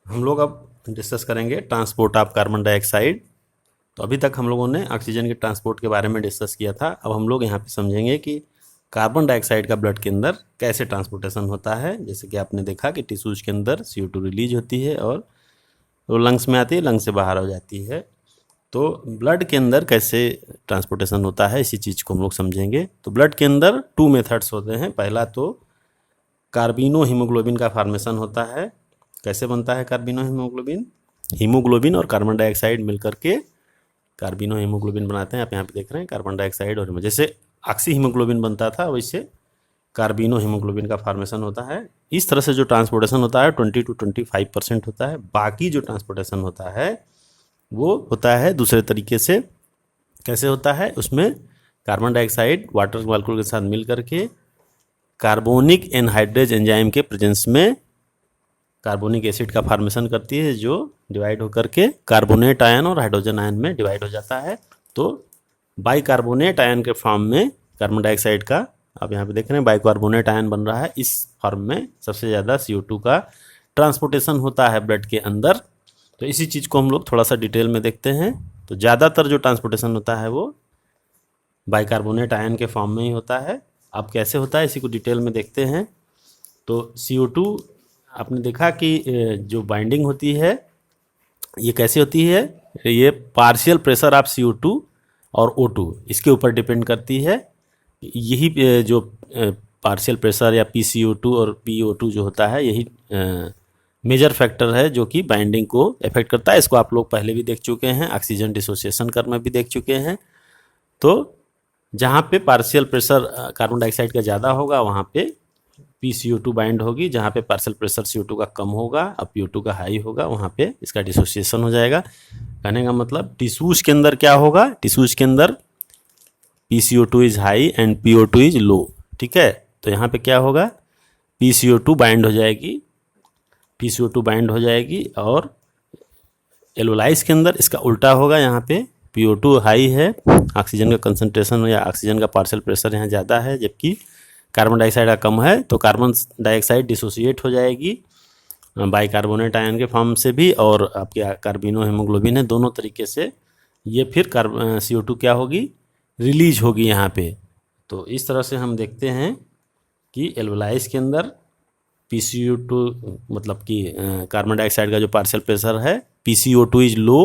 हम लोग अब डिस्कस करेंगे ट्रांसपोर्ट ऑफ कार्बन डाइऑक्साइड। तो अभी तक हम लोगों ने ऑक्सीजन के ट्रांसपोर्ट के बारे में डिस्कस किया था। अब हम लोग यहाँ पे समझेंगे कि कार्बन डाइऑक्साइड का ब्लड के अंदर कैसे ट्रांसपोर्टेशन होता है। जैसे कि आपने देखा कि टिश्यूज के अंदर CO2 रिलीज होती है और वो लंग्स में आती है, लंग्स से बाहर हो जाती है। तो ब्लड के अंदर कैसे ट्रांसपोर्टेशन होता है, इसी चीज़ को हम लोग समझेंगे। तो ब्लड के अंदर 2 मेथड्स होते हैं। पहला तो कार्बिनो हीमोग्लोबिन का फॉर्मेशन होता है। कैसे बनता है कार्बिनो हीमोग्लोबिन? हीमोग्लोबिन और कार्बन डाइऑक्साइड मिलकर के कार्बिनो हीमोग्लोबिन बनाते हैं। आप यहाँ पे देख रहे हैं कार्बन डाइऑक्साइड और जैसे ऑक्सी हीमोग्लोबिन बनता था वैसे कार्बिनो हीमोग्लोबिन का फॉर्मेशन होता है। इस तरह से जो ट्रांसपोर्टेशन होता है 20 to 25% होता है। बाकी जो ट्रांसपोर्टेशन होता है वो होता है दूसरे तरीके से। कैसे होता है? उसमें कार्बन डाइऑक्साइड वाटर मॉलिक्यूल के साथ मिल करके कार्बोनिक एनहाइड्रेज एंजाइम के प्रेजेंस में कार्बोनिक एसिड का फॉर्मेशन करती है, जो डिवाइड होकर के कार्बोनेट आयन और हाइड्रोजन आयन में डिवाइड हो जाता है। तो बाइकार्बोनेट आयन के फॉर्म में कार्बन डाइऑक्साइड का, आप यहाँ पे देख रहे हैं बाइकार्बोनेट आयन बन रहा है। इस फॉर्म में सबसे ज़्यादा CO2 का ट्रांसपोर्टेशन होता है ब्लड के अंदर। तो इसी चीज़ को हम लोग थोड़ा सा डिटेल में देखते हैं। तो ज़्यादातर जो ट्रांसपोर्टेशन होता है वो बाइकार्बोनेट आयन के फॉर्म में ही होता है। अब कैसे होता है इसी को डिटेल में देखते हैं। तो CO2 आपने देखा कि जो बाइंडिंग होती है ये कैसे होती है? ये पार्शियल प्रेशर ऑफ CO2 और O2 इसके ऊपर डिपेंड करती है। यही जो पार्शियल प्रेशर या PCO2 और PO2 जो होता है यही मेजर फैक्टर है जो कि बाइंडिंग को इफेक्ट करता है। इसको आप लोग पहले भी देख चुके हैं, ऑक्सीजन डिसोसिएशन कर्व में भी देख चुके हैं। तो जहाँ पे पार्शियल प्रेशर कार्बन डाइऑक्साइड का ज़्यादा होगा वहाँ पे PCO2 बाइंड होगी। जहाँ पे पार्शियल प्रेशर CO2 का कम होगा और PO2 का हाई होगा वहाँ पे इसका डिसोसिएशन हो जाएगा। कहने का मतलब टिश्यूज के अंदर क्या होगा? टिश्यूज के अंदर PCO2 is high and PO2 is low. ठीक है, तो यहाँ पे क्या होगा? PCO2 बाइंड हो जाएगी, PCO2 बाइंड हो जाएगी और एल्वोलाइज के अंदर इसका उल्टा होगा। यहाँ पे PO2 हाई है, ऑक्सीजन का कंसंट्रेशन या ऑक्सीजन का पार्शियल प्रेशर यहाँ ज़्यादा है, जबकि कार्बन डाइऑक्साइड का कम है। तो कार्बन डाइऑक्साइड डिसोसिएट हो जाएगी बाइकार्बोनेट आयन के फॉर्म से भी और आपके कार्बिनो हीमोग्लोबिन है, दोनों तरीके से ये फिर CO2 क्या होगी? रिलीज होगी यहाँ पे। तो इस तरह से हम देखते हैं कि एल्वोलाइज के अंदर PCO2 मतलब कि कार्बन डाइऑक्साइड का जो पार्शियल प्रेशर है PCO2 इज लो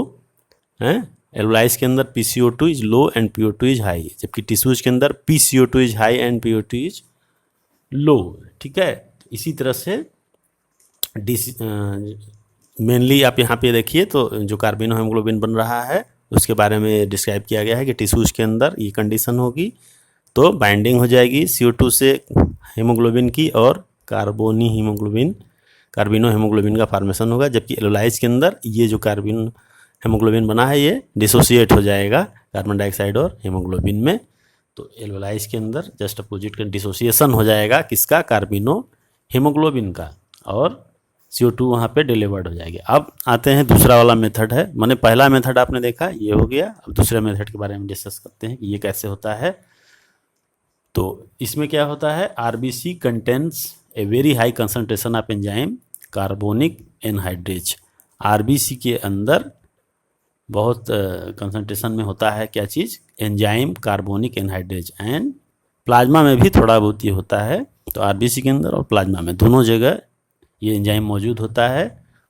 है। एल्वोलाइज के अंदर PCO2 is low and PO2 is high, जबकि टिश्यूज के अंदर PCO2 is high and PO2 is low. ठीक है, इसी तरह से मेनली आप यहाँ पे देखिए तो जो कार्बिनो हीमोग्लोबिन बन रहा है उसके बारे में डिस्क्राइब किया गया है कि टिश्यूज के अंदर ये कंडीशन होगी तो बाइंडिंग हो जाएगी CO2 से हीमोग्लोबिन की और कार्बिनो हीमोग्लोबिन का फॉर्मेशन होगा। जबकि एल्वोलाइज के अंदर ये जो कार्बिनो हीमोग्लोबिन बना है ये डिसोसिएट हो जाएगा कार्बन डाइऑक्साइड और हीमोग्लोबिन में। तो एल्वोलाइज के अंदर जस्ट अपोजिट का डिसोसिएशन हो जाएगा किसका? कार्बिनो हीमोग्लोबिन का, और CO2 वहाँ पे डिलीवर्ड हो जाएगी। अब आते हैं दूसरा वाला मेथड है। मैंने पहला मेथड आपने देखा ये हो गया। अब दूसरे मेथड के बारे में डिस्कस करते हैं कि ये कैसे होता है। तो इसमें क्या होता है? RBC contains a very high concentration of enzyme carbonic anhydrase. RBC के अंदर बहुत कंसंट्रेशन में होता है क्या चीज़? Enzyme carbonic anhydrase. And plasma में भी थोड़ा बहुत ये होता है। तो RBC के अंदर और प्लाज्मा में दोनों जगह ये एंजाइम मौजूद होता है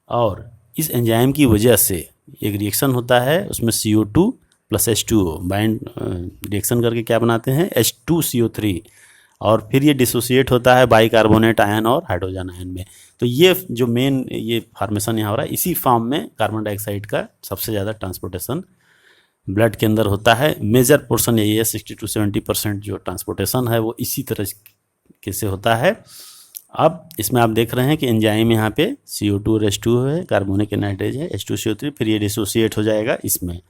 और इस एंजाइम की वजह से एक रिएक्शन होता है, उसमें CO2 plus H2O bind reaction करके क्या बनाते हैं? H2CO3, और फिर ये डिसोसिएट होता है बाइकार्बोनेट आयन और हाइड्रोजन आयन में। तो ये जो मेन ये फॉर्मेशन यहाँ हो रहा है, इसी फॉर्म में कार्बन डाइऑक्साइड का सबसे ज़्यादा ट्रांसपोर्टेशन ब्लड के अंदर होता है। मेजर पोर्शन यही है, 60 to 70% जो ट्रांसपोर्टेशन है वो इसी तरह से होता है। अब इसमें आप देख रहे हैं कि एंजाइम यहाँ पे CO2 और H2O है, कार्बोनिक एनहाइड्रेज है H2CO3, फिर ये डिसोसिएट हो जाएगा इसमें।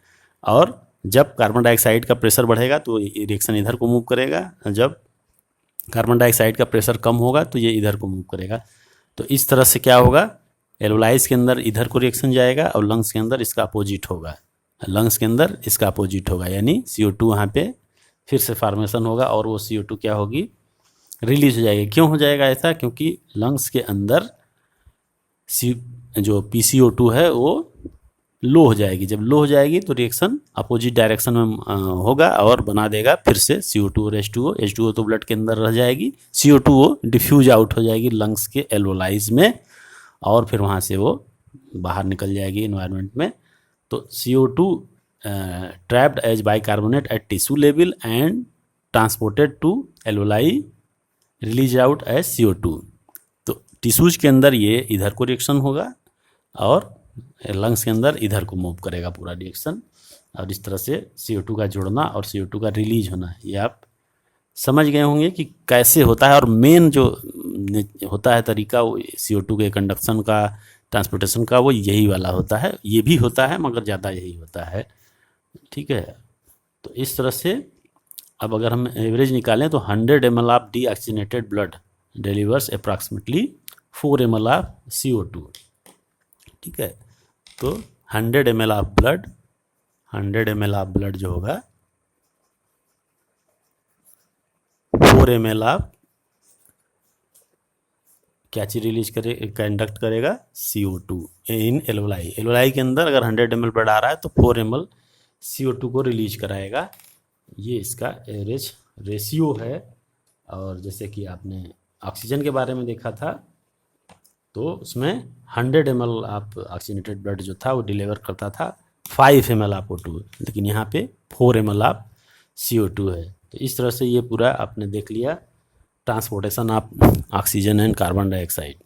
और जब कार्बन डाइऑक्साइड का प्रेशर बढ़ेगा तो ये रिएक्शन इधर को मूव करेगा, जब कार्बन डाइऑक्साइड का प्रेशर कम होगा तो ये इधर को मूव करेगा। तो इस तरह से क्या होगा? एल्वोलाइज के अंदर इधर को रिएक्शन जाएगा और लंग्स के अंदर इसका अपोजिट होगा। लंग्स के अंदर इसका अपोजिट होगा, यानी CO2 वहाँ पे फिर से फॉर्मेशन होगा और वो CO2 क्या होगी? रिलीज हो जाएगी। क्यों हो जाएगा ऐसा? क्योंकि लंग्स के अंदर सी जो PCO2 है वो लो हो जाएगी। जब लो हो जाएगी तो रिएक्शन अपोजिट डायरेक्शन में होगा और बना देगा फिर से CO2 और H2O। H2O तो ब्लड के अंदर रह जाएगी, CO2O डिफ्यूज आउट हो जाएगी लंग्स के एल्वोलाइज में और फिर वहाँ से वो बाहर निकल जाएगी इन्वायरमेंट में। तो CO2 trapped as bicarbonate at tissue level and transported to alveoli, release out as CO2। तो टिश्यूज के अंदर ये इधर को रिएक्शन होगा और लंग्स के अंदर इधर को मूव करेगा पूरा रिएक्शन, और इस तरह से CO2 का जुड़ना और CO2 का रिलीज होना, ये आप समझ गए होंगे कि कैसे होता है। और मेन जो होता है तरीका वो CO2 के कंडक्शन का, ट्रांसपोर्टेशन का, वो यही वाला होता है। ये भी होता है मगर ज़्यादा यही होता है, ठीक है। तो इस तरह से अब अगर हम एवरेज निकालें तो 100 ml of deoxygenated blood delivers approximately 4 ml of CO2, ठीक है। तो 100 ml of blood, 100 ml of blood जो होगा 4 ml ऑफ क्या चीज रिलीज करे, कंडक्ट करेगा CO2 इन एल्वोलाई। एल्वोलाई के अंदर अगर 100 ml ब्लड आ रहा है तो 4 ml CO2 को रिलीज कराएगा। ये इसका एवरेज रेशियो है। और जैसे कि आपने ऑक्सीजन के बारे में देखा था तो उसमें 100 ml आप ऑक्सीजनेटेड ब्लड जो था वो डिलीवर करता था 5 ml ऑफ O2, लेकिन यहाँ पे 4 ml ऑफ CO2 है। तो इस तरह से ये पूरा आपने देख लिया transportation of oxygen and carbon dioxide.